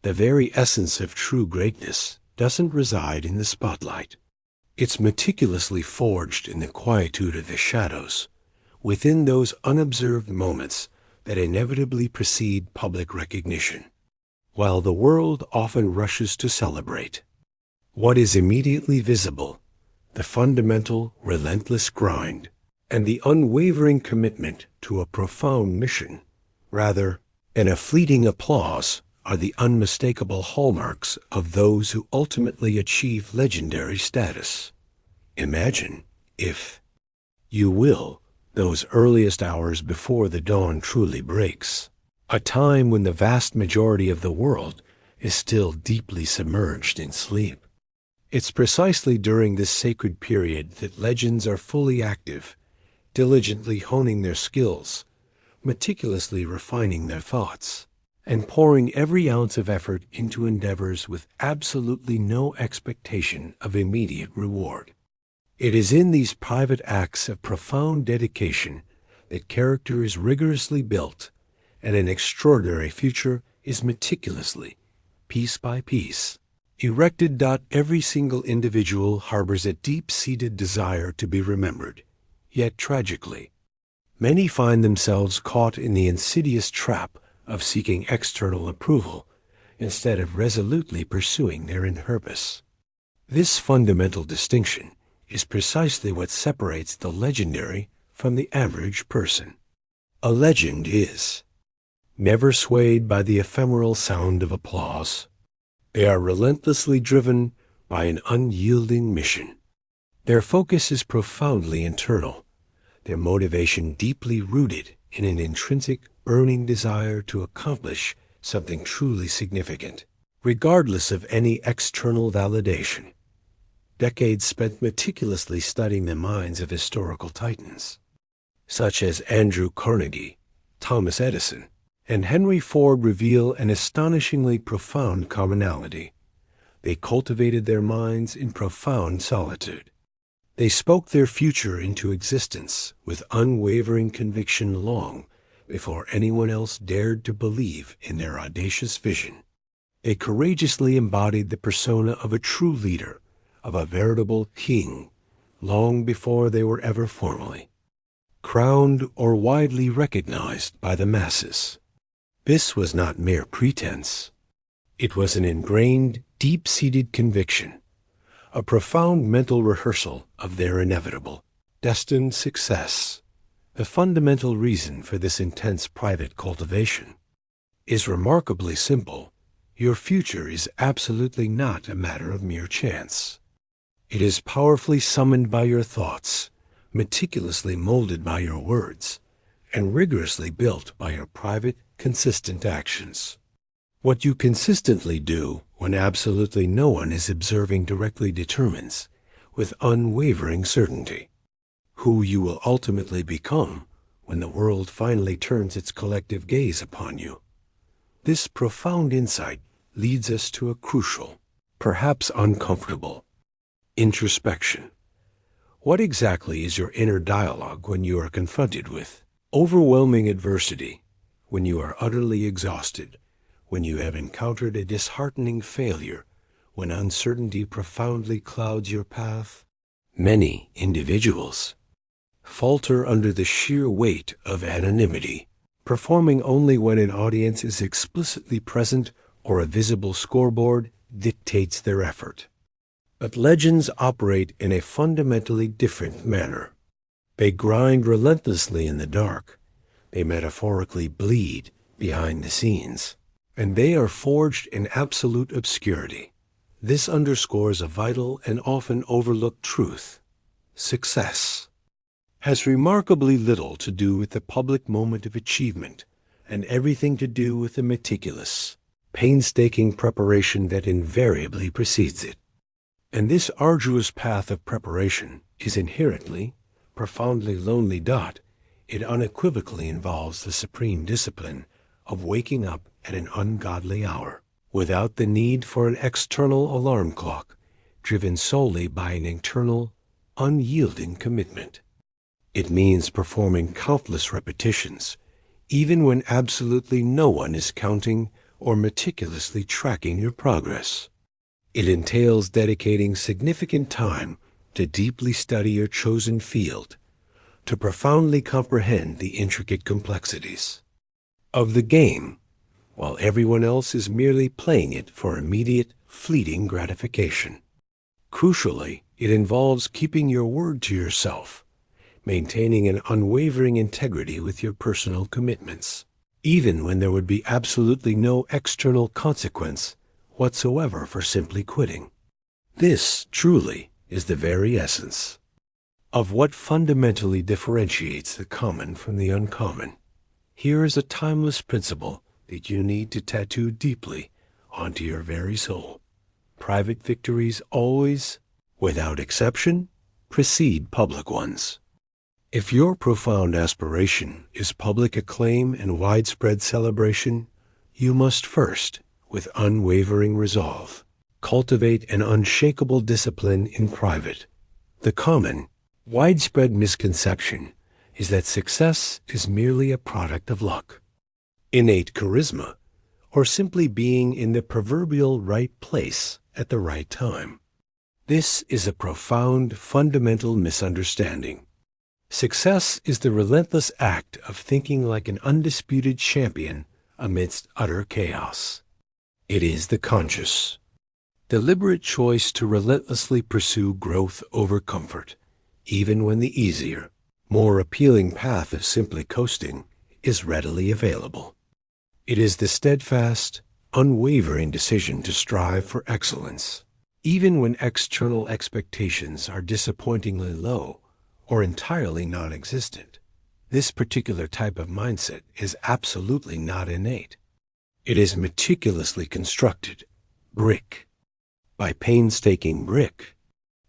The very essence of true greatness doesn't reside in the spotlight. It's meticulously forged in the quietude of the shadows, within those unobserved moments that inevitably precede public recognition. While the world often rushes to celebrate what is immediately visible, the fundamental, relentless grind, and the unwavering commitment to a profound mission, rather than a fleeting applause, are the unmistakable hallmarks of those who ultimately achieve legendary status. Imagine, if you will, those earliest hours before the dawn truly breaks, a time when the vast majority of the world is still deeply submerged in sleep. It's precisely during this sacred period that legends are fully active, diligently honing their skills, meticulously refining their thoughts, and pouring every ounce of effort into endeavors with absolutely no expectation of immediate reward. It is in these private acts of profound dedication that character is rigorously built, and an extraordinary future is meticulously, piece by piece, erected. Every single individual harbors a deep-seated desire to be remembered, yet tragically, many find themselves caught in the insidious trap of seeking external approval instead of resolutely pursuing their inner purpose. This fundamental distinction is precisely what separates the legendary from the average person. A legend is never swayed by the ephemeral sound of applause. They are relentlessly driven by an unyielding mission. Their focus is profoundly internal, their motivation deeply rooted in an intrinsic, burning desire to accomplish something truly significant, regardless of any external validation. Decades spent meticulously studying the minds of historical titans, such as Andrew Carnegie, Thomas Edison, and Henry Ford, reveal an astonishingly profound commonality. They cultivated their minds in profound solitude. They spoke their future into existence with unwavering conviction long before anyone else dared to believe in their audacious vision. They courageously embodied the persona of a true leader, of a veritable king, long before they were ever formally crowned or widely recognized by the masses. This was not mere pretense. It was an ingrained, deep-seated conviction, a profound mental rehearsal of their inevitable, destined success. The fundamental reason for this intense private cultivation is remarkably simple. Your future is absolutely not a matter of mere chance. It is powerfully summoned by your thoughts, meticulously molded by your words, and rigorously built by your private, consistent actions. What you consistently do when absolutely no one is observing directly determines, with unwavering certainty, who you will ultimately become when the world finally turns its collective gaze upon you. This profound insight leads us to a crucial, perhaps uncomfortable, introspection. What exactly is your inner dialogue when you are confronted with overwhelming adversity, when you are utterly exhausted, when you have encountered a disheartening failure, when uncertainty profoundly clouds your path? Many individuals falter under the sheer weight of anonymity, performing only when an audience is explicitly present or a visible scoreboard dictates their effort. But legends operate in a fundamentally different manner. They grind relentlessly in the dark. They metaphorically bleed behind the scenes. And they are forged in absolute obscurity. This underscores a vital and often overlooked truth. Success has remarkably little to do with the public moment of achievement and everything to do with the meticulous, painstaking preparation that invariably precedes it. And this arduous path of preparation is inherently, profoundly lonely. It unequivocally involves the supreme discipline of waking up at an ungodly hour, without the need for an external alarm clock, driven solely by an internal, unyielding commitment. It means performing countless repetitions, even when absolutely no one is counting or meticulously tracking your progress. It entails dedicating significant time to deeply study your chosen field, to profoundly comprehend the intricate complexities of the game, while everyone else is merely playing it for immediate, fleeting gratification. Crucially, it involves keeping your word to yourself, maintaining an unwavering integrity with your personal commitments, even when there would be absolutely no external consequence whatsoever for simply quitting. This, truly, is the very essence of what fundamentally differentiates the common from the uncommon. Here is a timeless principle that you need to tattoo deeply onto your very soul. Private victories always, without exception, precede public ones. If your profound aspiration is public acclaim and widespread celebration, you must first, with unwavering resolve, cultivate an unshakable discipline in private. The common, widespread misconception is that success is merely a product of luck, innate charisma, or simply being in the proverbial right place at the right time. This is a profound, fundamental misunderstanding. Success is the relentless act of thinking like an undisputed champion amidst utter chaos. It is the conscious, deliberate choice to relentlessly pursue growth over comfort, even when the easier, more appealing path of simply coasting is readily available. It is the steadfast, unwavering decision to strive for excellence, even when external expectations are disappointingly low or entirely non-existent. This particular type of mindset is absolutely not innate. It is meticulously constructed, brick by painstaking brick.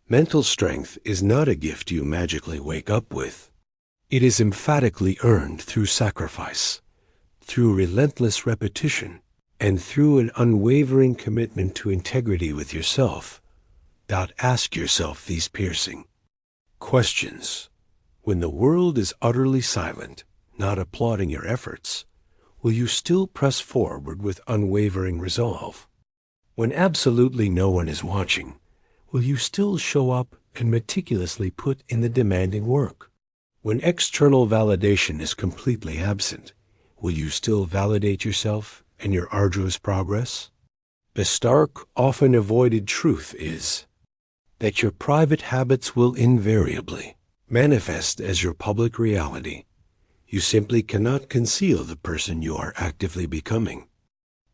Mental strength is not a gift you magically wake up with. It is emphatically earned through sacrifice, through relentless repetition, and through an unwavering commitment to integrity with yourself. Ask yourself these piercing questions. When the world is utterly silent, not applauding your efforts, will you still press forward with unwavering resolve? When absolutely no one is watching, will you still show up and meticulously put in the demanding work? When external validation is completely absent, will you still validate yourself and your arduous progress? The stark, often avoided truth is that your private habits will invariably manifest as your public reality. You simply cannot conceal the person you are actively becoming.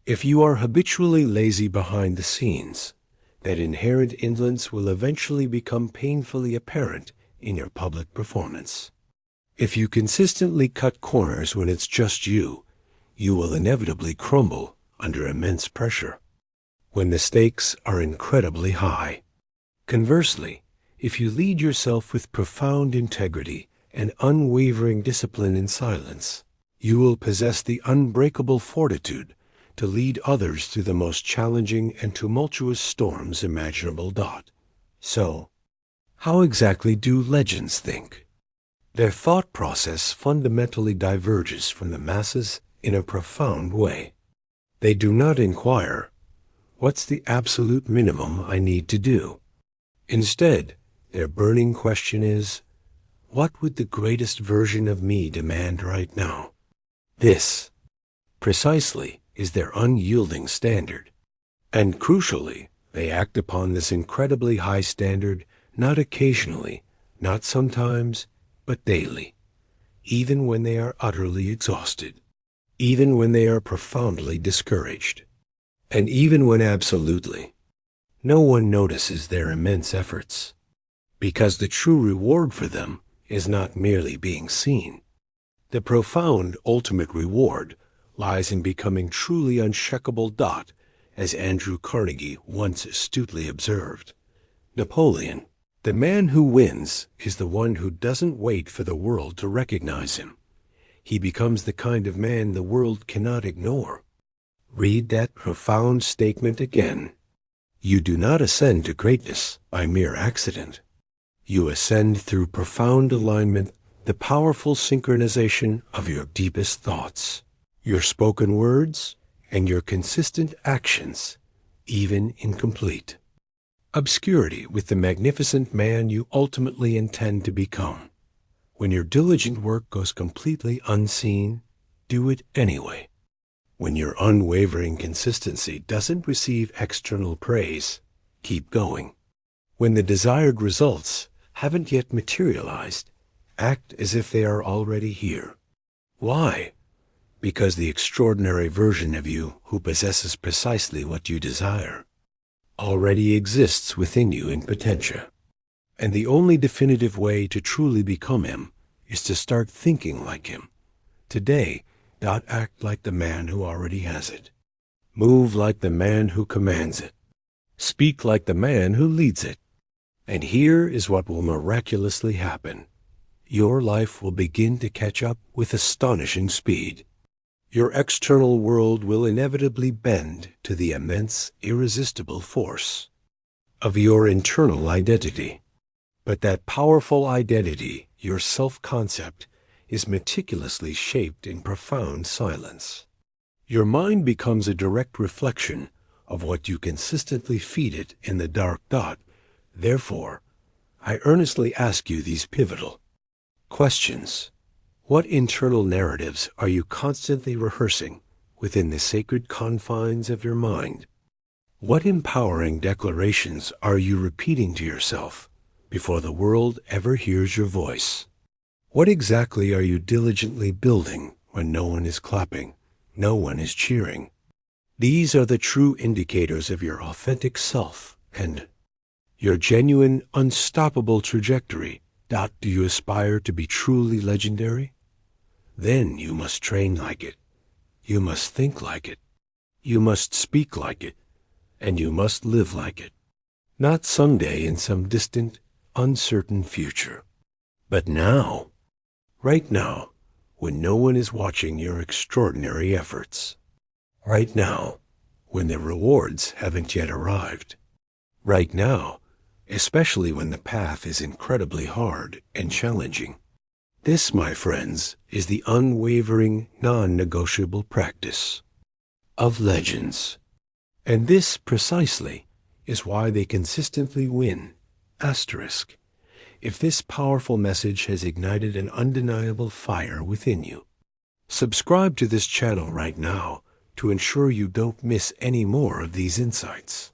If you are habitually lazy behind the scenes, that inherent indolence will eventually become painfully apparent in your public performance. If you consistently cut corners when it's just you, you will inevitably crumble under immense pressure when the stakes are incredibly high. Conversely, if you lead yourself with profound integrity and unwavering discipline in silence, you will possess the unbreakable fortitude to lead others through the most challenging and tumultuous storms imaginable. So, how exactly do legends think? Their thought process fundamentally diverges from the masses in a profound way. They do not inquire, what's the absolute minimum I need to do? Instead, their burning question is, what would the greatest version of me demand right now? This, precisely, is their unyielding standard. And crucially, they act upon this incredibly high standard not occasionally, not sometimes, but daily, even when they are utterly exhausted, even when they are profoundly discouraged, and even when absolutely no one notices their immense efforts, because the true reward for them is not merely being seen. The profound ultimate reward lies in becoming truly unshakable. As Andrew Carnegie once astutely observed, Napoleon, the man who wins, is the one who doesn't wait for the world to recognize him. He becomes the kind of man the world cannot ignore. Read that profound statement again. You do not ascend to greatness by mere accident. You ascend through profound alignment, the powerful synchronization of your deepest thoughts, your spoken words, and your consistent actions, even incomplete. Obscurity with the magnificent man you ultimately intend to become. When your diligent work goes completely unseen, do it anyway. When your unwavering consistency doesn't receive external praise, keep going. When the desired results haven't yet materialized, act as if they are already here. Why? Because the extraordinary version of you who possesses precisely what you desire already exists within you in potentia. And the only definitive way to truly become him is to start thinking like him. Today, act like the man who already has it. Move like the man who commands it. Speak like the man who leads it. And here is what will miraculously happen. Your life will begin to catch up with astonishing speed. Your external world will inevitably bend to the immense, irresistible force of your internal identity. But that powerful identity, your self-concept, is meticulously shaped in profound silence. Your mind becomes a direct reflection of what you consistently feed it in the dark dot. Therefore, I earnestly ask you these pivotal questions. What internal narratives are you constantly rehearsing within the sacred confines of your mind? What empowering declarations are you repeating to yourself before the world ever hears your voice? What exactly are you diligently building when no one is clapping, no one is cheering? These are the true indicators of your authentic self and your genuine, unstoppable trajectory. Do you aspire to be truly legendary? Then you must train like it. You must think like it. You must speak like it. And you must live like it. Not someday in some distant, uncertain future, but now, right now, when no one is watching your extraordinary efforts. Right now, when the rewards haven't yet arrived. Right now, especially when the path is incredibly hard and challenging. This, my friends, is the unwavering, non-negotiable practice of legends. And this, precisely, is why they consistently win. Asterisk. If this powerful message has ignited an undeniable fire within you, subscribe to this channel right now to ensure you don't miss any more of these insights.